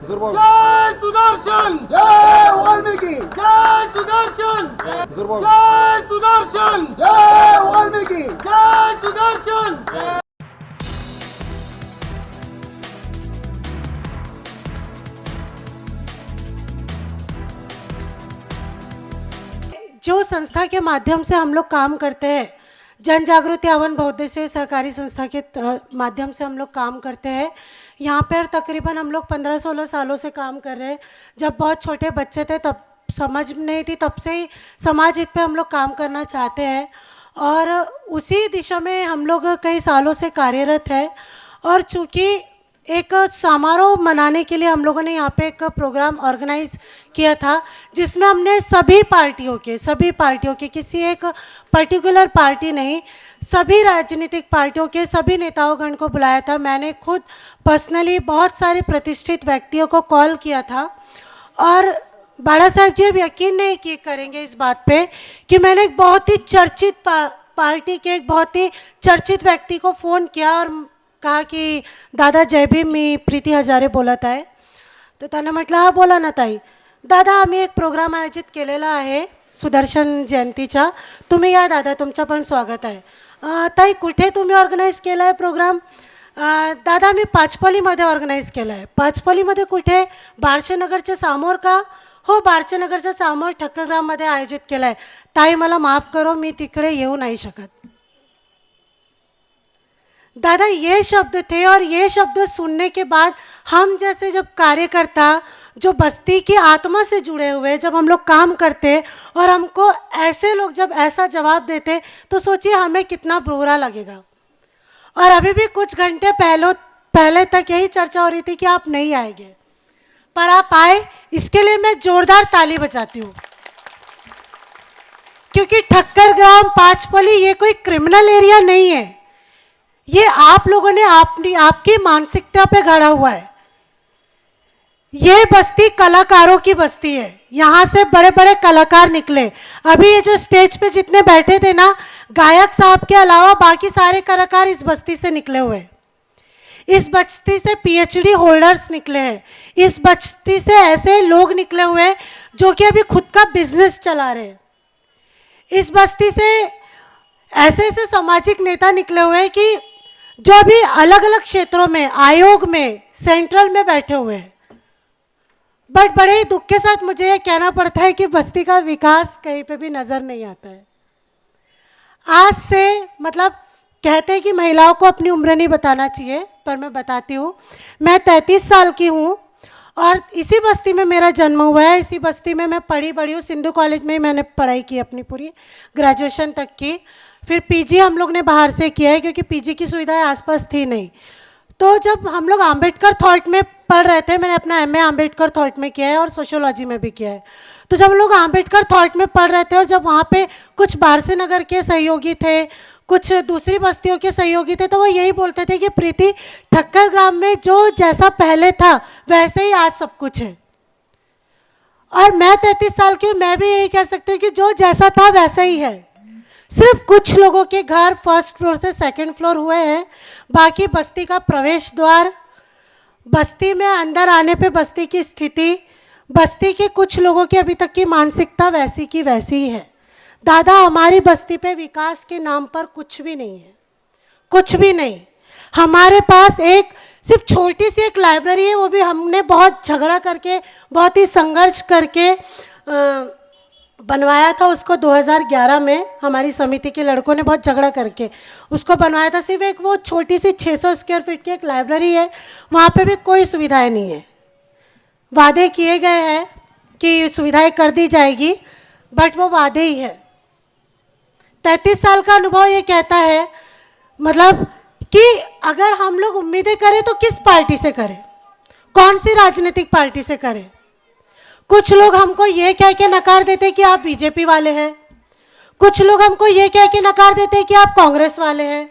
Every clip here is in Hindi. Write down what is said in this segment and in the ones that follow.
जय सुदर्शन, जय वाल्मीकि, जय सुदर्शन, जय सुदर्शन, जय वाल्मीकि, जय सुदर्शन। जो संस्था के माध्यम से हम लोग काम करते हैं, जन जागृति आह्वान बहुउद्देशीय सहकारी संस्था के माध्यम से हम लोग काम करते हैं। यहाँ पर तकरीबन हम लोग 15-16 सालों से काम कर रहे हैं। जब बहुत छोटे बच्चे थे तब समझ नहीं थी, तब से ही समाज हित पे हम लोग काम करना चाहते हैं और उसी दिशा में हम लोग कई सालों से कार्यरत हैं। और चूँकि एक समारोह मनाने के लिए हम लोगों ने यहाँ पे एक प्रोग्राम ऑर्गेनाइज किया था, जिसमें हमने सभी पार्टियों के किसी एक पर्टिकुलर पार्टी नहीं, सभी राजनीतिक पार्टियों के सभी नेताओंगण को बुलाया था। मैंने खुद पर्सनली बहुत सारे प्रतिष्ठित व्यक्तियों को कॉल किया था और बाड़ा साहब जी अब यकीन नहीं किए करेंगे इस बात पे कि मैंने एक बहुत ही चर्चित पार्टी के एक बहुत ही चर्चित व्यक्ति को फ़ोन किया और कहा की दादा जय भीम, मी प्रीती हजारे बोलत आहे। तर त्यानं म्हटलं हा बोला ना ताई, दादा आम्ही एक प्रोग्राम आयोजित केलेला आहे सुदर्शन जयंतीचा, तुम्ही या दादा, तुमचं पण स्वागत आहे। ताई कुठे तुम्ही ऑर्गनाईज केला आहे प्रोग्राम? दादा मी पाचपलीमध्ये ऑर्गनाईज केला आहे। पाचपलीमध्ये कुठे? बारशेनगरच्या समोर का? हो, बारशेनगरच्या समोर ठक्करग्राममध्ये आयोजित केला आहे। ताई मला माफ़ करो, मी तिकडे येऊ नाही शकत। दादा ये शब्द थे और ये शब्द सुनने के बाद हम जैसे जब कार्यकर्ता जो बस्ती की आत्मा से जुड़े हुए, जब हम लोग काम करते और हमको ऐसे लोग जब ऐसा जवाब देते तो सोचिए हमें कितना बुरा लगेगा। और अभी भी कुछ घंटे पहले तक यही चर्चा हो रही थी कि आप नहीं आएंगे, पर आप आए, इसके लिए मैं जोरदार ताली बजाती हूँ। क्योंकि ठक्करग्राम, पाचपली ये कोई क्रिमिनल एरिया नहीं है, ये आप लोगों ने आपकी मानसिकता पे गढ़ा हुआ है। ये बस्ती कलाकारों की बस्ती है, यहाँ से बड़े बड़े कलाकार निकले। अभी ये जो स्टेज पे जितने बैठे थे ना, गायक साहब के अलावा बाकी सारे कलाकार इस बस्ती से निकले हुए हैं। इस बस्ती से पीएचडी होल्डर्स निकले हैं, इस बस्ती से ऐसे लोग निकले हुए हैं जो कि अभी खुद का बिजनेस चला रहे हैं। इस बस्ती से ऐसे ऐसे सामाजिक नेता निकले हुए हैं कि जो अभी अलग अलग क्षेत्रों में, आयोग में, सेंट्रल में बैठे हुए हैं। बट बड़े ही दुख के साथ मुझे ये कहना पड़ता है कि बस्ती का विकास कहीं पे भी नज़र नहीं आता है। आज से मतलब कहते हैं कि महिलाओं को अपनी उम्र नहीं बताना चाहिए, पर मैं बताती हूँ। मैं 33 साल की हूँ और इसी बस्ती में मेरा जन्म हुआ है, इसी बस्ती में मैं पढ़ी बड़ी हूँ। सिंधु कॉलेज में ही मैंने पढ़ाई की अपनी पूरी ग्रेजुएशन तक की। फिर पीजी हम लोग ने बाहर से किया है क्योंकि पीजी की सुविधाएं आसपास थी नहीं। तो जब हम लोग आम्बेडकर थॉट में पढ़ रहे थे, मैंने अपना एमए आम्बेडकर थॉट में किया है और सोशियोलॉजी में भी किया है। तो जब हम लोग आम्बेडकर थॉट में पढ़ रहे थे और जब वहाँ पे कुछ बारसे नगर के सहयोगी थे, कुछ दूसरी बस्तियों के सहयोगी थे, तो वो यही बोलते थे कि प्रीति, ठक्करग्राम में जो जैसा पहले था वैसे ही आज सब कुछ है। और मैं 33 साल की हूँ, मैं भी यही कह सकती हूँ कि जो जैसा था वैसा ही है। सिर्फ कुछ लोगों के घर फर्स्ट फ्लोर से सेकंड फ्लोर हुए हैं, बाकी बस्ती का प्रवेश द्वार, बस्ती में अंदर आने पे बस्ती की स्थिति, बस्ती के कुछ लोगों की अभी तक की मानसिकता वैसी की वैसी ही है। दादा हमारी बस्ती पे विकास के नाम पर कुछ भी नहीं है, कुछ भी नहीं। हमारे पास एक सिर्फ छोटी सी एक लाइब्रेरी है, वो भी हमने बहुत झगड़ा करके, बहुत ही संघर्ष करके बनवाया था। उसको 2011 में हमारी समिति के लड़कों ने बहुत झगड़ा करके उसको बनवाया था। सिर्फ एक वो छोटी सी 600 स्क्वायर फीट की एक लाइब्रेरी है, वहाँ पे भी कोई सुविधाएं नहीं है। वादे किए गए हैं कि सुविधाएं कर दी जाएगी, बट वो वादे ही है। 33 साल का अनुभव ये कहता है मतलब कि अगर हम लोग उम्मीदें करें तो किस पार्टी से करें, कौन सी राजनीतिक पार्टी से करें। कुछ लोग हमको ये कह के नकार देते कि आप बीजेपी वाले हैं, कुछ लोग हमको ये कह के नकार देते कि आप कांग्रेस वाले हैं।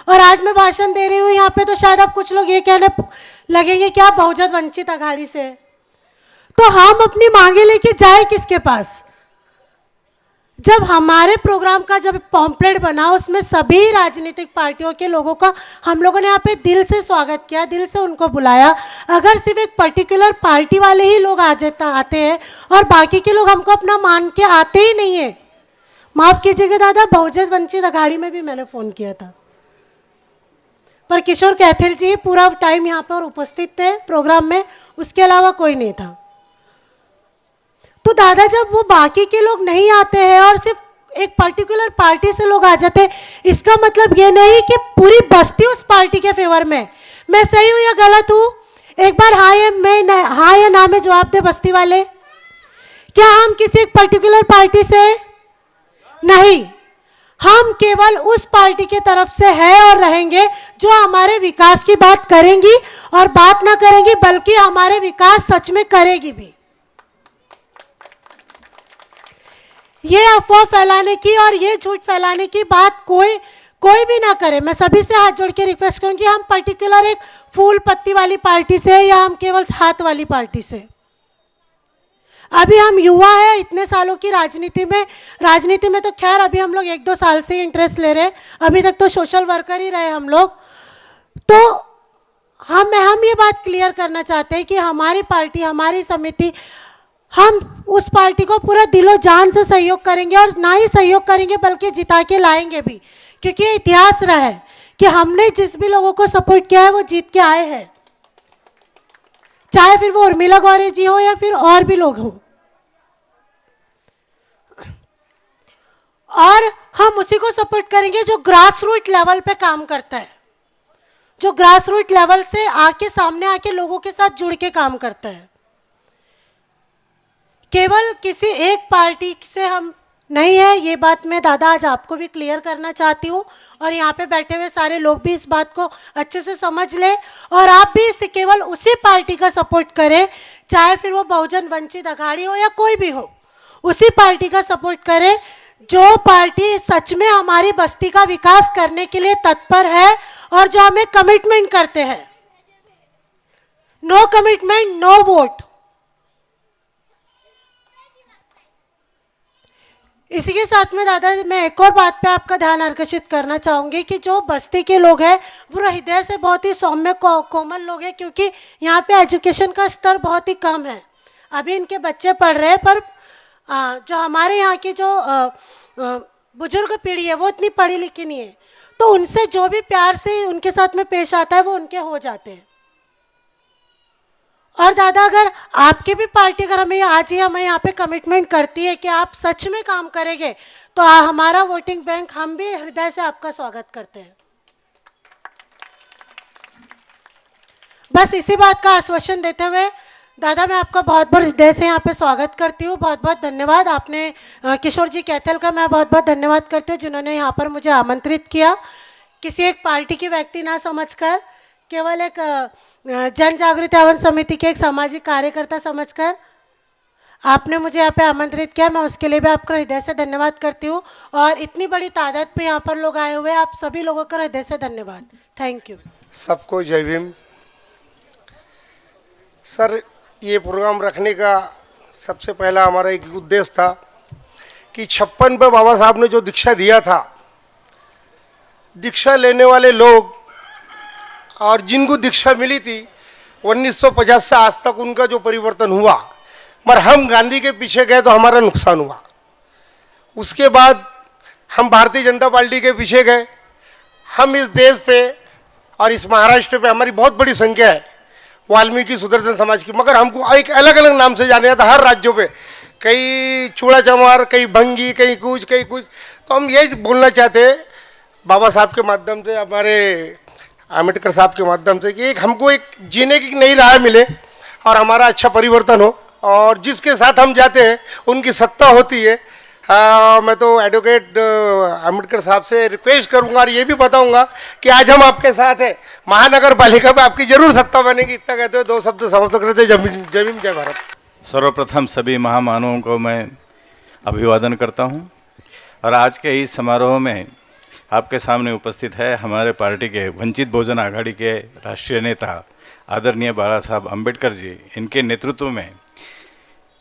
और आज मैं भाषण दे रही हूँ यहाँ पे, तो शायद अब कुछ लोग ये कहने लगेंगे कि आप बहुजन वंचित अघाड़ी से। तो हम अपनी मांगे लेके जाए किसके पास? जब हमारे प्रोग्राम का जब पॉम्पलेट बना उसमें सभी राजनीतिक पार्टियों के लोगों का हम लोगों ने यहाँ पे दिल से स्वागत किया, दिल से उनको बुलाया। अगर सिर्फ एक पर्टिकुलर पार्टी वाले ही लोग आते हैं और बाकी के लोग हमको अपना मान के आते ही नहीं है। माफ़ कीजिएगा दादा, बहुजन वंचित अघाड़ी में भी मैंने फ़ोन किया था, पर किशोर कैथल जी पूरा टाइम यहाँ पर उपस्थित थे प्रोग्राम में, उसके अलावा कोई नहीं था। तो दादा जब वो बाकी के लोग नहीं आते हैं और सिर्फ एक पर्टिकुलर पार्टी से लोग आ जाते हैं, इसका मतलब ये नहीं कि पूरी बस्ती उस पार्टी के फेवर में। मैं सही हूँ या गलत हूँ? एक बार हाँ या ना में जवाब दे बस्ती वाले। क्या हम किसी एक पर्टिकुलर पार्टी से नहीं, हम केवल उस पार्टी के तरफ से है और रहेंगे जो हमारे विकास की बात करेंगी और बात ना करेंगी बल्कि हमारे विकास सच में करेगी भी। ये अफवाह फैलाने की और ये झूठ फैलाने की बात कोई भी ना करे। मैं सभी से हाथ जोड़ के रिक्वेस्ट करूंगी, हम पर्टिकुलर एक फूल पत्ती वाली पार्टी से या हम केवल हाथ वाली पार्टी से। अभी हम युवा है, इतने सालों की राजनीति में तो खैर अभी हम लोग 1-2 साल से ही इंटरेस्ट ले रहे हैं, अभी तक तो सोशल वर्कर ही रहे हम लोग। तो हम ये बात क्लियर करना चाहते हैं कि हमारी पार्टी, हमारी समिति, हम उस पार्टी को पूरा दिलो जान से सहयोग करेंगे और ना ही सहयोग करेंगे बल्कि जिता के लाएंगे भी, क्योंकि ये इतिहास रहा है कि हमने जिस भी लोगों को सपोर्ट किया है वो जीत के आए हैं, चाहे फिर वो उर्मिला गौरे जी हो या फिर और भी लोग हो। और हम उसी को सपोर्ट करेंगे जो ग्रास रूट लेवल पे काम करता है, जो ग्रास रूट लेवल से आके सामने आके लोगों के साथ जुड़ के काम करता है। केवल किसी एक पार्टी से हम नहीं है, ये बात मैं दादा आज आपको भी क्लियर करना चाहती हूँ और यहाँ पे बैठे हुए सारे लोग भी इस बात को अच्छे से समझ ले और आप भी इसे केवल उसी पार्टी का सपोर्ट करें, चाहे फिर वो बहुजन वंचित अघाड़ी हो या कोई भी हो, उसी पार्टी का सपोर्ट करें जो पार्टी सच में हमारी बस्ती का विकास करने के लिए तत्पर है और जो हमें कमिटमेंट करते हैं। No commitment no vote. इसी के साथ में दादा मैं एक और बात पे आपका ध्यान आकर्षित करना चाहूँगी कि जो बस्ती के लोग हैं वो हृदय से बहुत ही सौम्य कोमल लोग हैं, क्योंकि यहाँ पे एजुकेशन का स्तर बहुत ही कम है। अभी इनके बच्चे पढ़ रहे हैं, पर जो हमारे यहाँ की जो बुजुर्ग पीढ़ी है वो इतनी पढ़ी लिखी नहीं है, तो उनसे जो भी प्यार से उनके साथ में पेश आता है वो उनके हो जाते हैं। और दादा अगर आपकी भी पार्टी अगर हमें यहाँ पे कमिटमेंट करती है कि आप सच में काम करेंगे तो हमारा वोटिंग बैंक, हम भी हृदय से आपका स्वागत करते हैं। बस इसी बात का आश्वासन देते हुए दादा मैं आपका बहुत बहुत हृदय से यहाँ पे स्वागत करती हूँ। बहुत बहुत धन्यवाद। आपने किशोर जी कैथल का मैं बहुत बहुत धन्यवाद करती हूँ जिन्होंने यहाँ पर मुझे आमंत्रित किया, किसी एक पार्टी की व्यक्ति ना समझकर, केवल एक जन जागृति एवं समिति के एक सामाजिक कार्यकर्ता समझकर आपने मुझे यहाँ पे आमंत्रित किया। मैं उसके लिए भी आपका हृदय से धन्यवाद करती हूँ और इतनी बड़ी तादाद पे यहाँ पर लोग आए हुए हैं, आप सभी लोगों का हृदय से धन्यवाद। Thank you. सबको जय भीम। सर, ये प्रोग्राम रखने का सबसे पहला हमारा एक उद्देश्य था कि 56 पे बाबा साहब ने जो दीक्षा दिया था, दीक्षा लेने वाले लोग और जिनको दीक्षा मिली थी 1950 से आज तक उनका जो परिवर्तन हुआ, मगर हम गांधी के पीछे गए तो हमारा नुकसान हुआ। उसके बाद हम भारतीय जनता पार्टी के पीछे गए। हम इस देश पे और इस महाराष्ट्र पे हमारी बहुत बड़ी संख्या है वाल्मीकि सुदर्शन समाज की, मगर हमको एक अलग अलग नाम से जाना जाता हर राज्यों पे, कई चूड़ा चमार, कई भंगी, कई कुछ। तो हम यही बोलना चाहते हैं बाबा साहब के माध्यम से, हमारे आम्बेडकर साहब के माध्यम से, कि एक हमको एक जीने की नई राह मिले और हमारा अच्छा परिवर्तन हो और जिसके साथ हम जाते हैं उनकी सत्ता होती है। मैं तो एडवोकेट आम्बेडकर साहब से रिक्वेस्ट करूंगा और ये भी बताऊंगा कि आज हम आपके साथ हैं, महानगर पालिका में आपकी जरूर सत्ता बनेगी। इतना कहते हो, 2 शब्द समर्थक रहते। जय भीम, जय भारत। सर्वप्रथम सभी महामानवों को मैं अभिवादन करता हूं और आज के इस समारोह में आपके सामने उपस्थित है हमारे पार्टी के वंचित बहुजन आघाड़ी के राष्ट्रीय नेता आदरणीय बाला साहब अम्बेडकर जी। इनके नेतृत्व में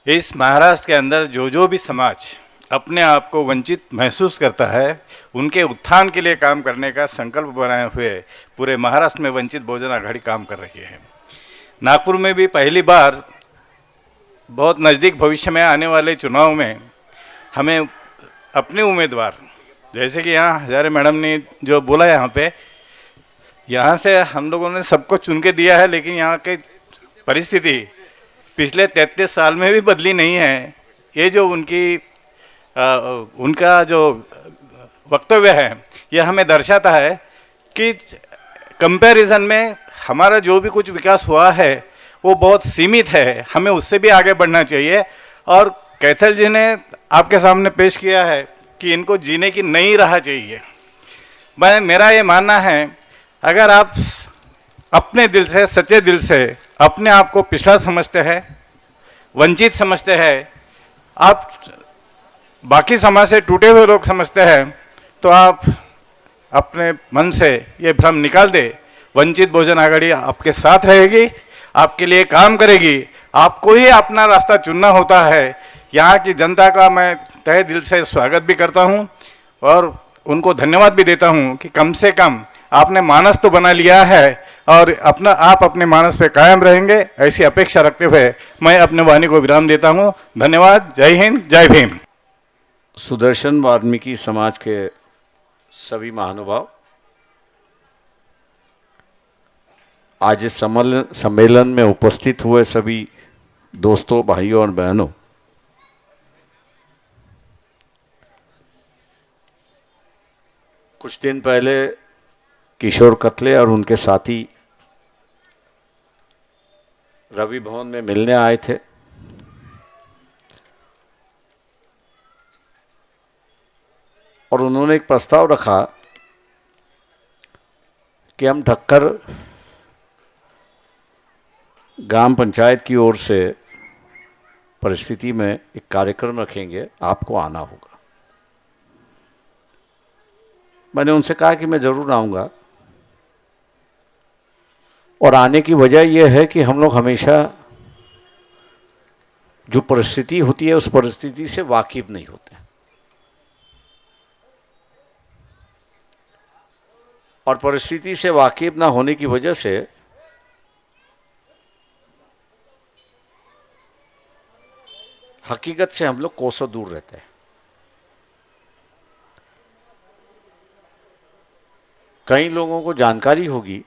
इस महाराष्ट्र के अंदर जो भी समाज अपने आप को वंचित महसूस करता है, उनके उत्थान के लिए काम करने का संकल्प बनाए हुए पूरे महाराष्ट्र में वंचित बहुजन आघाड़ी काम कर रही है। नागपुर में भी पहली बार बहुत नज़दीक भविष्य में आने वाले चुनाव में हमें अपने उम्मीदवार, जैसे कि यहाँ हजारे मैडम ने जो बोला यहाँ पे, यहाँ से हम लोगों ने सबको चुन के दिया है, लेकिन यहाँ की परिस्थिति पिछले 33 साल में भी बदली नहीं है। ये जो उनका जो वक्तव्य है यह हमें दर्शाता है कि कंपैरिजन में हमारा जो भी कुछ विकास हुआ है वो बहुत सीमित है, हमें उससे भी आगे बढ़ना चाहिए। और कैथल जी ने आपके सामने पेश किया है कि इनको जीने की नई राह चाहिए। मेरा ये मानना है, अगर आप अपने दिल से, सच्चे दिल से अपने आप को पिछड़ा समझते हैं, वंचित समझते हैं, आप बाकी समाज से टूटे हुए लोग समझते हैं, तो आप अपने मन से ये भ्रम निकाल दे। वंचित बहुजन आघाड़ी आपके साथ रहेगी, आपके लिए काम करेगी। आपको ही अपना रास्ता चुनना होता है। यहाँ की जनता का मैं तहे दिल से स्वागत भी करता हूँ और उनको धन्यवाद भी देता हूँ कि कम से कम आपने मानस तो बना लिया है और आप अपने मानस पे कायम रहेंगे, ऐसी अपेक्षा रखते हुए मैं अपने वाणी को विराम देता हूँ। धन्यवाद। जय हिंद, जय भीम। सुदर्शन वाल्मीकि समाज के सभी महानुभाव, आज इस सम्मेलन में उपस्थित हुए सभी दोस्तों, भाइयों और बहनों, कुछ दिन पहले किशोर कतले और उनके साथी रवि भवन में मिलने आए थे। और उन्होंने एक प्रस्ताव रखा कि हम ढक्कर ग्राम पंचायत की ओर से परिस्थिति में एक कार्यक्रम रखेंगे, आपको आना होगा। मैंने उनसे कहा कि मैं ज़रूर आऊँगा, और आने की वजह यह है कि हम लोग हमेशा जो परिस्थिति होती है उस परिस्थिति से वाकिफ नहीं होते, और परिस्थिति से वाकिफ ना होने की वजह से हकीकत से हम लोग कोसों दूर रहते हैं। कई लोगों को जानकारी होगी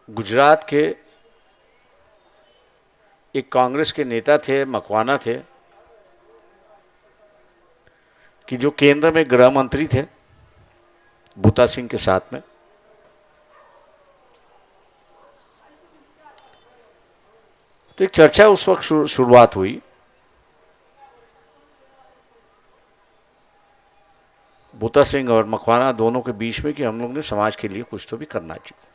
गुजरात के एक कांग्रेस के नेता थे, मकवाना थे, कि जो केंद्र में गृह मंत्री थे बूटा सिंह के साथ में। तो एक चर्चा उस वक्त शुरुआत हुई, बूटा सिंह और मकवाना दोनों के बीच में, कि हम लोग ने समाज के लिए कुछ तो भी करना चाहिए।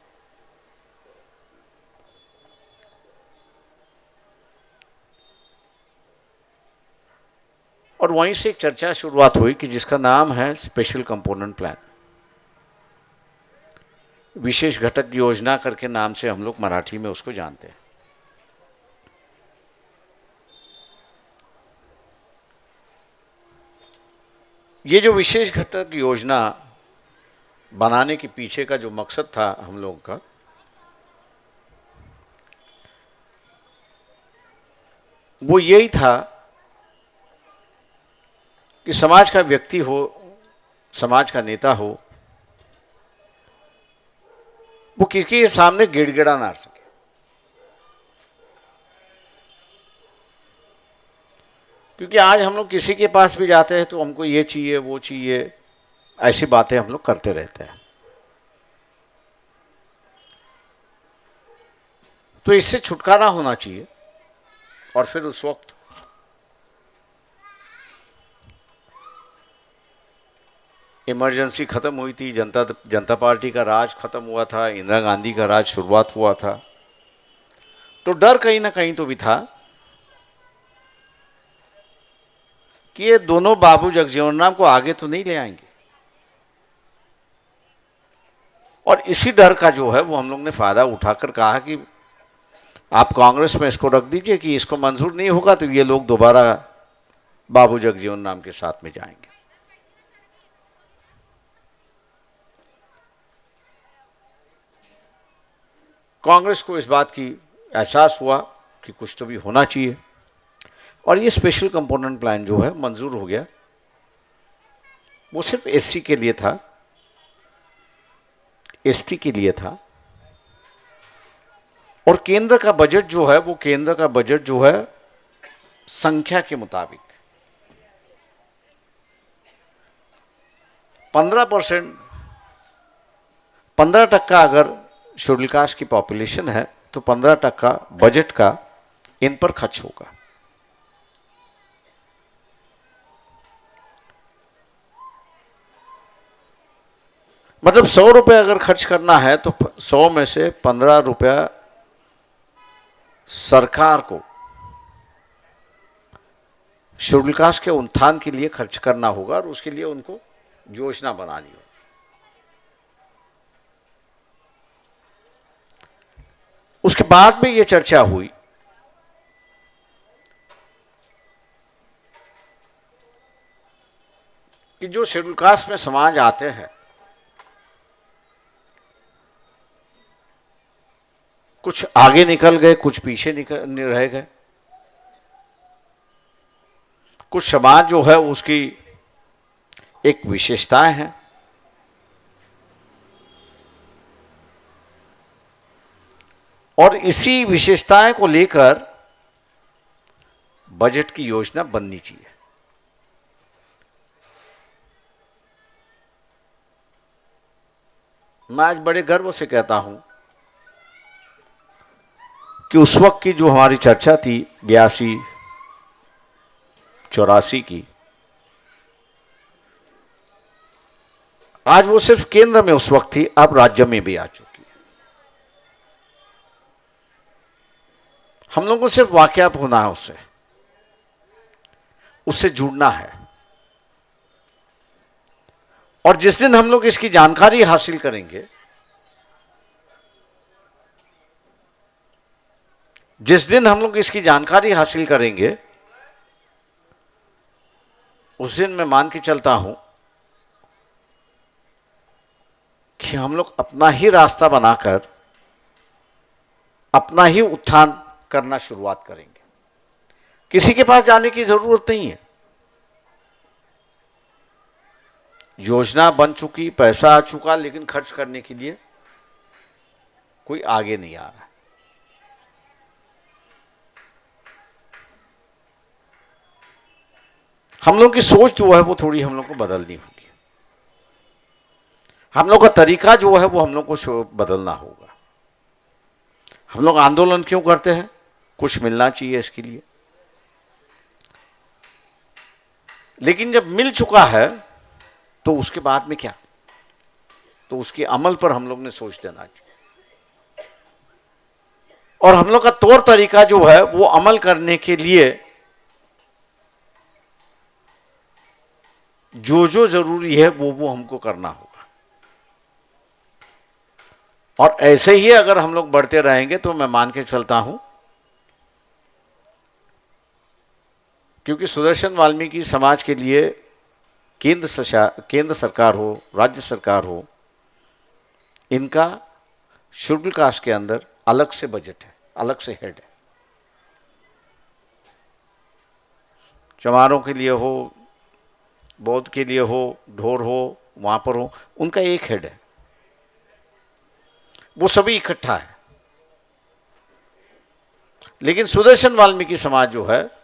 और वहीं से एक चर्चा शुरुआत हुई कि जिसका नाम है स्पेशल कंपोनेंट प्लान, विशेष घटक योजना करके नाम से हम लोग मराठी में उसको जानते हैं। ये जो विशेष घटक योजना बनाने के पीछे का जो मकसद था हम लोगों का, वो यही था कि समाज का व्यक्ति हो, समाज का नेता हो, वो किसी के सामने गिड़गिड़ा ना सके। क्योंकि आज हम लोग किसी के पास भी जाते हैं तो हमको ये चाहिए, वो चाहिए, ऐसी बातें हम लोग करते रहते हैं। तो इससे छुटकारा होना चाहिए। और फिर उस वक्त इमरजेंसी खत्म हुई थी, जनता पार्टी का राज खत्म हुआ था, इंदिरा गांधी का राज शुरुआत हुआ था। तो डर कहीं ना कहीं तो भी था कि ये दोनों बाबू जगजीवन राम को आगे तो नहीं ले आएंगे। और इसी डर का जो है वो हम लोग ने फायदा उठाकर कहा कि आप कांग्रेस में इसको रख दीजिए कि इसको मंजूर नहीं होगा तो ये लोग दोबारा बाबू जगजीवन राम के साथ में जाएंगे। कांग्रेस को इस बात की एहसास हुआ कि कुछ तो भी होना चाहिए, और ये स्पेशल कंपोनेंट प्लान जो है मंजूर हो गया। वो सिर्फ एससी के लिए था, एसटी के लिए था, और केंद्र का बजट जो है वो केंद्र का बजट जो है संख्या के मुताबिक 15% अगर शेड्यूल कास्ट की पॉपुलेशन है तो 15% बजट का इन पर खर्च होगा। मतलब 100 रुपये अगर खर्च करना है तो 100 में से 15 रुपया सरकार को शेड्यूल कास्ट के उत्थान के लिए खर्च करना होगा, और उसके लिए उनको योजना बनानी होगी। उसके बाद में ये चर्चा हुई कि जो शेड्यूल कास्ट में समाज आते हैं, कुछ आगे निकल गए, कुछ पीछे निकल रह गए। कुछ समाज जो है उसकी एक विशेषताएं हैं, और इसी विशेषताएं को लेकर बजट की योजना बननी चाहिए। मैं आज बड़े गर्व से कहता हूं कि उस वक्त की जो हमारी चर्चा थी 82-84 की, आज वो सिर्फ केंद्र में उस वक्त थी, अब राज्य में भी आ चुकी है। हम लोगों को सिर्फ वाकियाब होना है, उससे जुड़ना है, और जिस दिन हम लोग इसकी जानकारी हासिल करेंगे, जिस दिन हम लोग इसकी जानकारी हासिल करेंगे उस दिन मैं मान के चलता हूं कि हम लोग अपना ही रास्ता बनाकर अपना ही उत्थान करना शुरुआत करेंगे। किसी के पास जाने की जरूरत नहीं है। योजना बन चुकी, पैसा आ चुका, लेकिन खर्च करने के लिए कोई आगे नहीं आ रहा। हम लोग की सोच जो है वो थोड़ी हम लोग को बदलनी होगी। हम लोग का तरीका जो है वो हम लोग को बदलना होगा। हम लोग आंदोलन क्यों करते हैं? कुछ मिलना चाहिए इसके लिए। लेकिन जब मिल चुका है तो उसके बाद में क्या? तो उसके अमल पर हम लोग ने सोच देना चाहिए। और हम लोग का तौर तरीका जो है वो अमल करने के लिए जो जो जरूरी है वो हमको करना होगा। और ऐसे ही अगर हम लोग बढ़ते रहेंगे तो मैं मान के चलता हूं, क्योंकि सुदर्शन वाल्मीकि समाज के लिए केंद्र सरकार हो, राज्य सरकार हो, इनका शेड्यूल कास्ट के अंदर अलग से बजट है, अलग से हेड है। चमारों के लिए हो, बौद्ध के लिए हो, ढोर हो, वहां पर हो, उनका एक हेड है, वो सभी इकट्ठा है। लेकिन सुदर्शन वाल्मीकि समाज जो है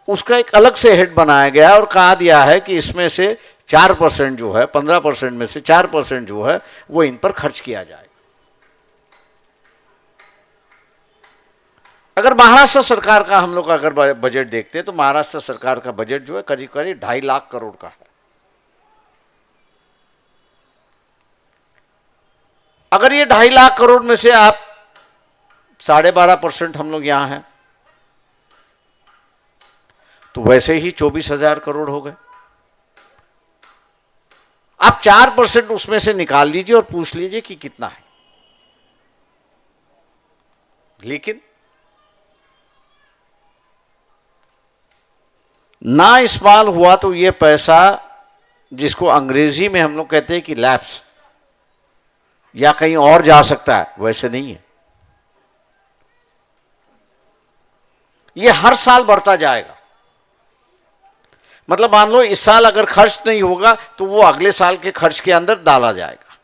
उसका एक अलग से हेड बनाया गया है और कहा दिया है कि इसमें से 4% जो है, 15% में से 4% जो है वो इन पर खर्च किया जाए। अगर महाराष्ट्र सरकार का हम लोग अगर बजट देखते हैं तो महाराष्ट्र सरकार का बजट जो है करीब करीब 2.5 लाख करोड़ का है। अगर ये 2.5 लाख करोड़ में से आप 12.5% हम लोग यहां हैं तो वैसे ही 24,000 करोड़ हो गए। आप 4% उसमें से निकाल लीजिए और पूछ लीजिए कि कितना है। लेकिन ना इस्तेमाल हुआ तो ये पैसा, जिसको अंग्रेजी में हम लोग कहते हैं कि लैप्स, या कहीं और जा सकता है, वैसे नहीं है। ये हर साल बढ़ता जाएगा। मतलब मान लो इस साल अगर खर्च नहीं होगा तो वो अगले साल के खर्च के अंदर डाला जाएगा,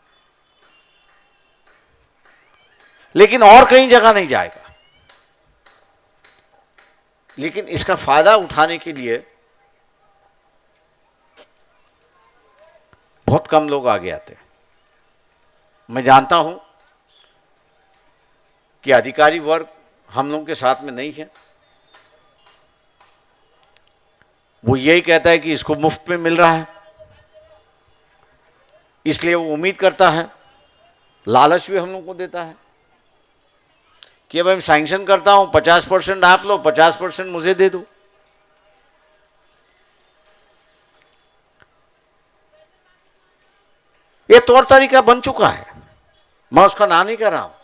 लेकिन और कहीं जगह नहीं जाएगा। लेकिन इसका फायदा उठाने के लिए बहुत कम लोग आगे आते हैं। मैं जानता हूं कि अधिकारी वर्ग हम लोगों के साथ में नहीं है। वो यही कहता है कि इसको मुफ्त में मिल रहा है, इसलिए वो उम्मीद करता है, लालच भी हम लोग को देता है कि अब मैं सैंक्शन करता हूं, 50% आप लो, 50% मुझे दे दो। ये तौर तरीका बन चुका है, मैं उसका ना नहीं कर रहा हूं।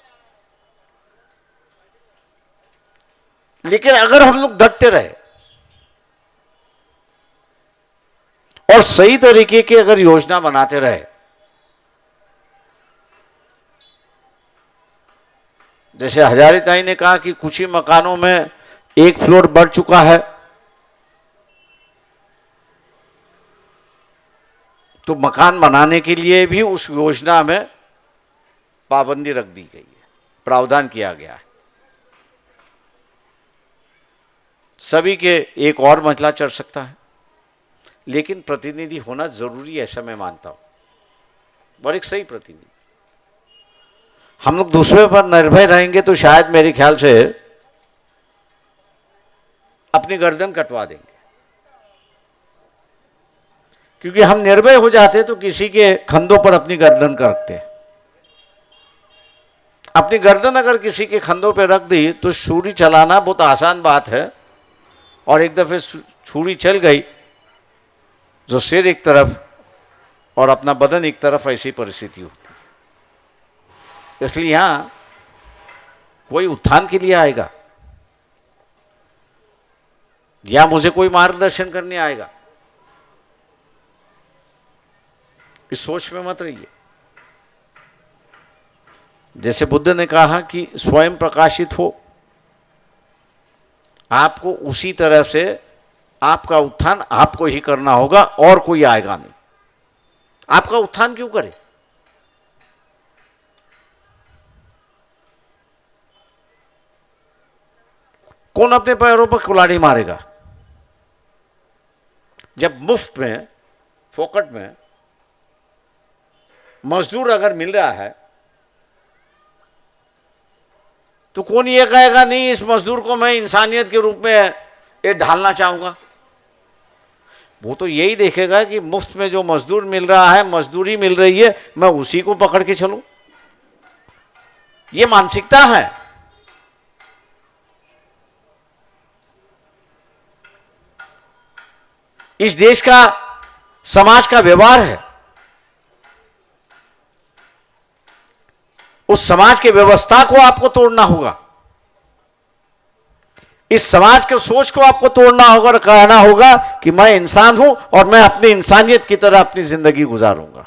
लेकिन अगर हम लोग डटते रहे और सही तरीके की अगर योजना बनाते रहे, जैसे हजारी ताई ने कहा कि कुछ ही मकानों में 1 फ्लोर बढ़ चुका है, तो मकान बनाने के लिए भी उस योजना में पाबंदी रख दी गई है, प्रावधान किया गया है। सभी के एक और मंजिला चढ़ सकता है, लेकिन प्रतिनिधि होना जरूरी है, ऐसा मैं मानता हूं, और एक सही प्रतिनिधि। हम लोग दूसरे पर निर्भर रहेंगे तो शायद मेरे ख्याल से अपनी गर्दन कटवा देंगे, क्योंकि हम निर्भय हो जाते तो किसी के कंधों पर अपनी गर्दन कर रखते हैं। अपनी गर्दन अगर किसी के कंधों पर रख दी तो छुरी चलाना बहुत आसान बात है, और एक दफे छुरी चल गई जो सिर एक तरफ और अपना बदन एक तरफ, ऐसी परिस्थिति होती है। इसलिए यहां कोई उत्थान के लिए आएगा या मुझे कोई मार्गदर्शन करने आएगा, इस सोच में मत रहिए। जैसे बुद्ध ने कहा कि स्वयं प्रकाशित हो, आपको उसी तरह से आपका उत्थान आपको ही करना होगा, और कोई आएगा नहीं। आपका उत्थान क्यों करे? कौन अपने पैरों पर कुल्हाड़ी मारेगा? जब मुफ्त में, फोकट में मजदूर अगर मिल रहा है तो कौन ये कहेगा नहीं इस मजदूर को मैं इंसानियत के रूप में ये ढालना चाहूंगा? वो तो यही देखेगा कि मुफ्त में जो मजदूर मिल रहा है, मजदूरी मिल रही है, मैं उसी को पकड़ के चलूं। ये मानसिकता है। इस देश का, समाज का व्यवहार है। उस समाज की व्यवस्था को आपको तोड़ना होगा, इस समाज के सोच को आपको तोड़ना होगा और कहना होगा कि मैं इंसान हूं और मैं अपनी इंसानियत की तरह अपनी जिंदगी गुजारूंगा।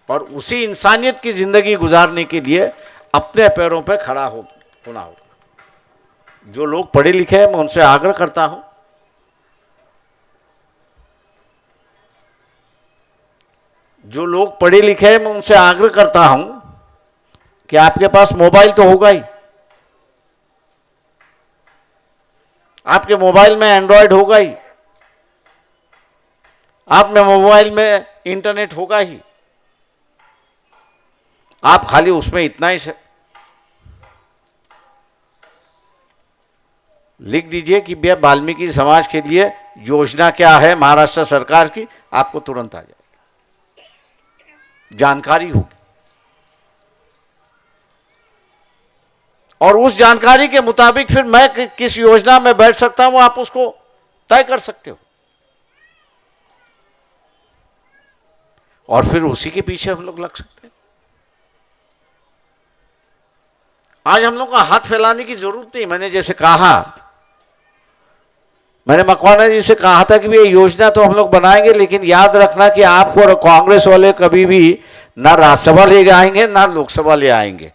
और उसी इंसानियत की जिंदगी गुजारने के लिए अपने पैरों पर खड़ा होना होगा। जो लोग पढ़े लिखे हैं, मैं उनसे आग्रह करता हूं, जो लोग पढ़े लिखे हैं, मैं उनसे आग्रह करता हूं कि आपके पास मोबाइल तो होगा ही, आपके मोबाइल में एंड्रॉयड होगा ही, आप में मोबाइल में इंटरनेट होगा ही। आप खाली उसमें इतना ही लिख दीजिए कि भैया वाल्मीकि समाज के लिए योजना क्या है महाराष्ट्र सरकार की, आपको तुरंत आ जाएगी, जानकारी होगी। और उस जानकारी के मुताबिक फिर मैं किस योजना में बैठ सकता हूं, आप उसको तय कर सकते हो, और फिर उसी के पीछे हम लोग लग सकते हैं। आज हम लोग का हाथ फैलाने की जरूरत नहीं। मैंने जैसे कहा, मैंने मकवाना जी से कहा था कि ये योजना तो हम लोग बनाएंगे, लेकिन याद रखना कि आपको और कांग्रेस वाले कभी भी ना राज्यसभा ले आएंगे ना लोकसभा ले आएंगे।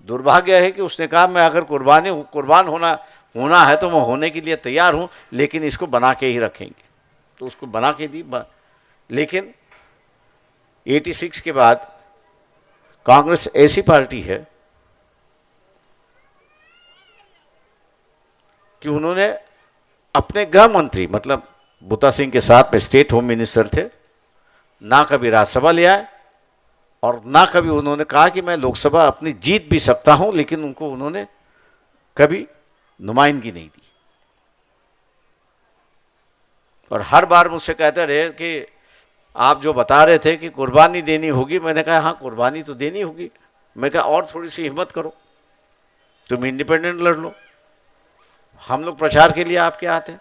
दुर्भाग्य है कि उसने कहा मैं अगर कुर्बान होना है तो मैं होने के लिए तैयार हूं, लेकिन इसको बना के ही रखेंगे। तो उसको बना के दी, लेकिन 86 के बाद कांग्रेस ऐसी पार्टी है कि उन्होंने अपने गृह मंत्री मतलब बूटा सिंह के साथ में स्टेट होम मिनिस्टर थे, ना कभी राज्यसभा ले आए और ना कभी उन्होंने कहा कि मैं लोकसभा अपनी जीत भी सकता हूं, लेकिन उनको उन्होंने कभी नुमाइंदगी नहीं दी। और हर बार मुझसे कहते रहे कि आप जो बता रहे थे कि कुर्बानी देनी होगी, मैंने कहा हाँ कुर्बानी तो देनी होगी। मैं कहा और थोड़ी सी हिम्मत करो, तुम इंडिपेंडेंट लड़ लो, हम लोग प्रचार के लिए आपके आते हैं।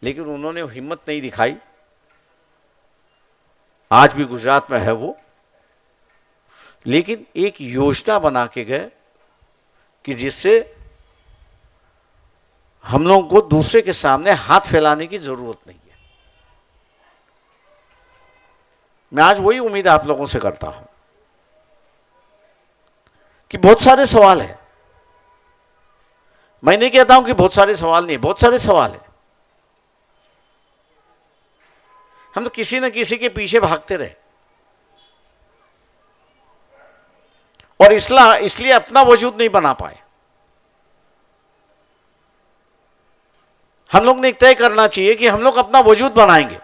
लेकिन उन्होंने हिम्मत नहीं दिखाई। आज भी गुजरात में है वो, लेकिन एक योजना बना के गए कि जिससे हम लोगों को दूसरे के सामने हाथ फैलाने की जरूरत नहीं है। मैं आज वही उम्मीद आप लोगों से करता हूं कि बहुत सारे सवाल हैं। मैं नहीं कहता हूं कि बहुत सारे सवाल नहीं, बहुत सारे सवाल हैं। हम तो किसी न किसी के पीछे भागते रहे और इसलिए अपना वजूद नहीं बना पाए। हम लोग ने तय करना चाहिए कि हम लोग अपना वजूद बनाएंगे।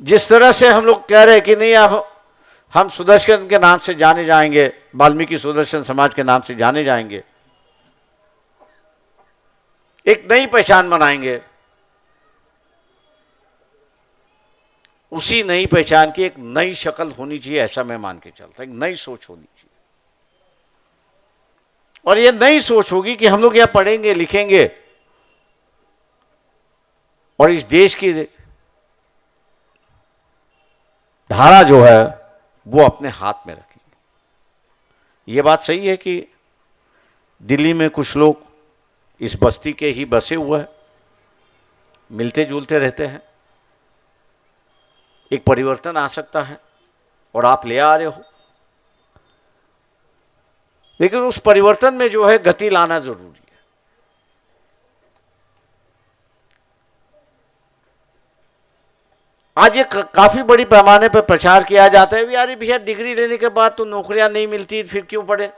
जिस तरह से हम लोग कह रहे हैं कि नहीं आप हम सुदर्शन के नाम से जाने जाएंगे, वाल्मीकि सुदर्शन समाज के नाम से जाने जाएंगे, एक नई पहचान बनाएंगे, उसी नई पहचान की एक नई शक्ल होनी चाहिए, ऐसा मैं मान के चलता, एक नई सोच होनी चाहिए। और ये नई सोच होगी कि हम लोग यहां पढ़ेंगे लिखेंगे और इस देश की धारा जो है वो अपने हाथ में रखेंगे। ये बात सही है कि दिल्ली में कुछ लोग इस बस्ती के ही बसे हुए हैं, मिलते जुलते रहते हैं। एक परिवर्तन आ सकता है और आप ले आ रहे हो, लेकिन उस परिवर्तन में जो है गति लाना जरूरी है। आज ये काफी बड़ी पैमाने पर प्रचार किया जाता है, यार भैया डिग्री लेने के बाद तो नौकरियां नहीं मिलती, फिर क्यों पढ़े।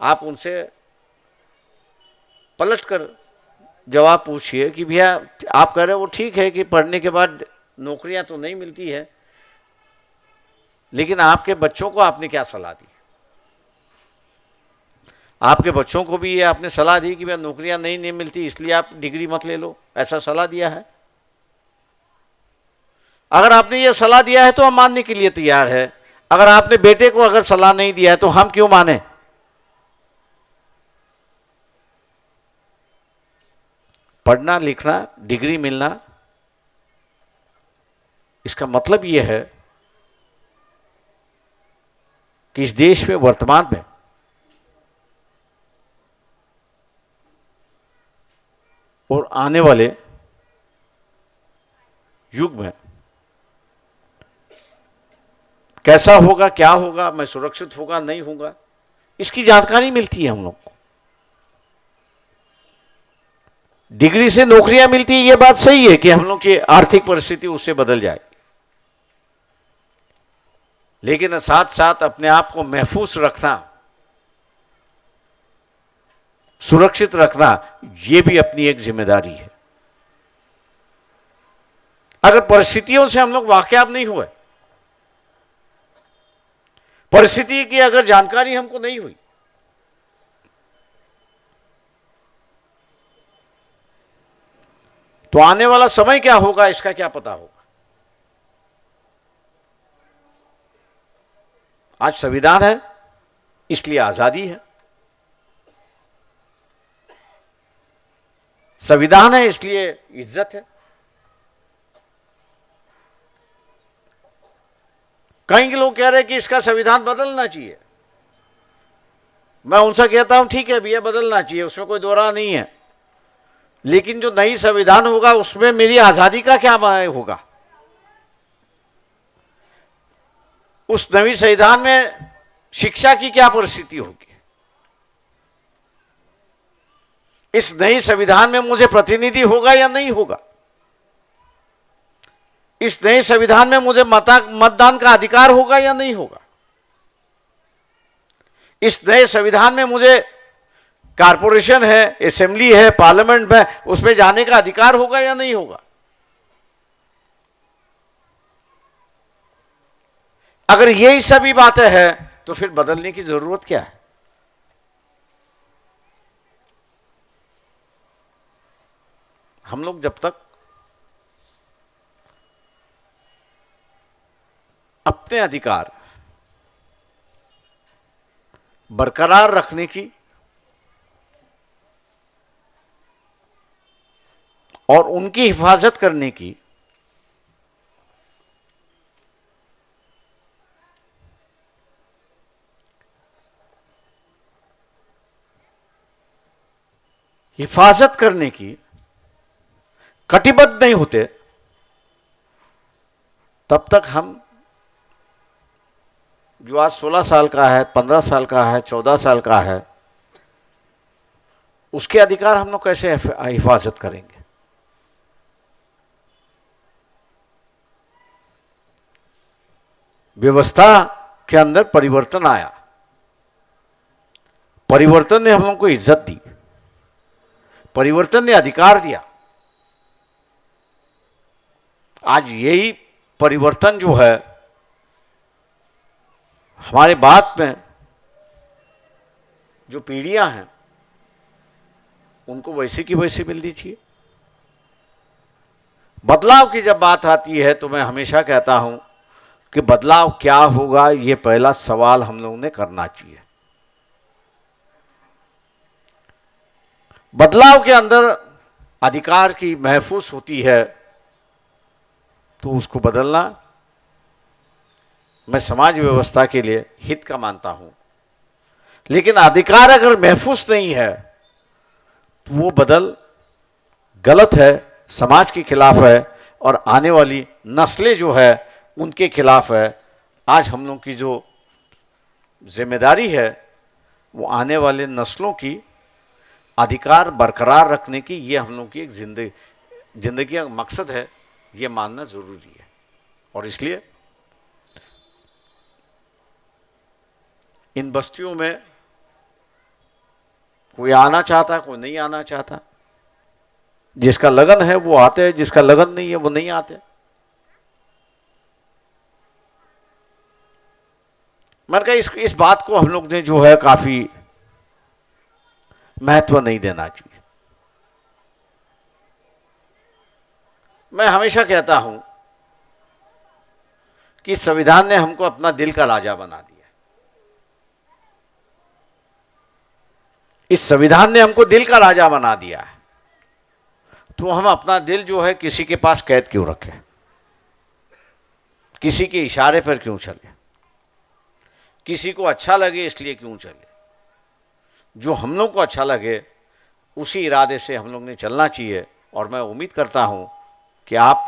आप उनसे पलट कर जवाब पूछिए कि भैया आप कह रहे हो वो ठीक है कि पढ़ने के बाद नौकरियां तो नहीं मिलती है, लेकिन आपके बच्चों को आपने क्या सलाह दी। आपके बच्चों को भी ये आपने सलाह दी कि भैया नौकरियां नहीं मिलती इसलिए आप डिग्री मत ले लो, ऐसा सलाह दिया है। अगर आपने ये सलाह दिया है तो हम मानने के लिए तैयार है। अगर आपने बेटे को अगर सलाह नहीं दिया है तो हम क्यों माने। पढ़ना लिखना डिग्री मिलना, इसका मतलब यह है कि इस देश में वर्तमान में और आने वाले युग में कैसा होगा, क्या होगा, मैं सुरक्षित होगा नहीं होगा, इसकी जानकारी मिलती है हम लोग को। डिग्री से नौकरियां मिलती है, यह बात सही है कि हम लोग की आर्थिक परिस्थिति उससे बदल जाएगी, लेकिन साथ साथ अपने आप को महफूज रखना, सुरक्षित रखना, यह भी अपनी एक जिम्मेदारी है। अगर परिस्थितियों से हम लोग वाकियाब नहीं हुए, परिस्थिति की अगर जानकारी हमको नहीं हुई, तो आने वाला समय क्या होगा इसका क्या पता होगा। आज संविधान है इसलिए आजादी है, संविधान है इसलिए इज्जत है। कई लोग कह रहे हैं कि इसका संविधान बदलना चाहिए। मैं उनसे कहता हूं ठीक है भैया, बदलना चाहिए, उसमें कोई दो राह नहीं है, लेकिन जो नई संविधान होगा उसमें मेरी आजादी का क्या होगा? उस नई संविधान में शिक्षा की क्या परिस्थिति होगी? इस नई संविधान में मुझे प्रतिनिधि होगा या नहीं होगा? इस नए संविधान में मुझे मतदान का अधिकार होगा या नहीं होगा? इस नए संविधान में मुझे कारपोरेशन है, असेंबली है, पार्लियामेंट में उसमें जाने का अधिकार होगा या नहीं होगा? अगर यही सभी बातें हैं तो फिर बदलने की जरूरत क्या है? हम लोग जब तक अपने अधिकार बरकरार रखने की और उनकी हिफाजत करने की कटिबद्ध नहीं होते, तब तक हम जो आज 16 साल का है, 15 साल का है, 14 साल का है, उसके अधिकार हम लोग कैसे हिफाजत करेंगे? व्यवस्था के अंदर परिवर्तन आया, परिवर्तन ने हम लोग को इज्जत दी, परिवर्तन ने अधिकार दिया। आज यही परिवर्तन जो है हमारे बाद में जो पीढ़ियां हैं उनको वैसे की वैसे मिल दीजिए। बदलाव की जब बात आती है तो मैं हमेशा कहता हूं कि बदलाव क्या होगा, ये पहला सवाल हम लोगों ने करना चाहिए। बदलाव के अंदर अधिकार की महफूज होती है तो उसको बदलना मैं समाज व्यवस्था के लिए हित का मानता हूं, लेकिन अधिकार अगर महफूज नहीं है तो वो बदल गलत है, समाज के खिलाफ है और आने वाली नस्लें जो है उनके खिलाफ है। आज हम लोग की जो जिम्मेदारी है वो आने वाले नस्लों की अधिकार बरकरार रखने की, ये हम लोग की एक जिंदगी का मकसद है, ये मानना जरूरी है। और इसलिए इन बस्तियों में कोई आना चाहता, कोई नहीं आना चाहता, जिसका लगन है वो आते हैं, जिसका लगन नहीं है वो नहीं आते। मैंने कहा इस बात को हम लोग ने जो है काफी महत्व नहीं देना चाहिए। मैं हमेशा कहता हूं कि संविधान ने हमको अपना दिल का राजा बना दिया। इस संविधान ने हमको दिल का राजा बना दिया है, तो हम अपना दिल जो है किसी के पास कैद क्यों रखें? किसी के इशारे पर क्यों चले? किसी को अच्छा लगे इसलिए क्यों चले? जो हम लोग को अच्छा लगे उसी इरादे से हम लोग ने चलना चाहिए। और मैं उम्मीद करता हूं कि आप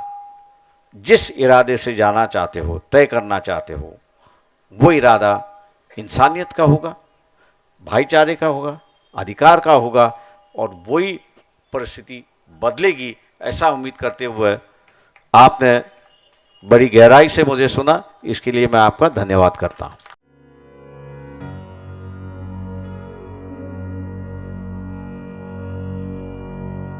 जिस इरादे से जाना चाहते हो, तय करना चाहते हो, वो इरादा इंसानियत का होगा, भाईचारे का होगा, अधिकार का होगा, और वही परिस्थिति बदलेगी, ऐसा उम्मीद करते हुए आपने बड़ी गहराई से मुझे सुना, इसके लिए मैं आपका धन्यवाद करता हूं।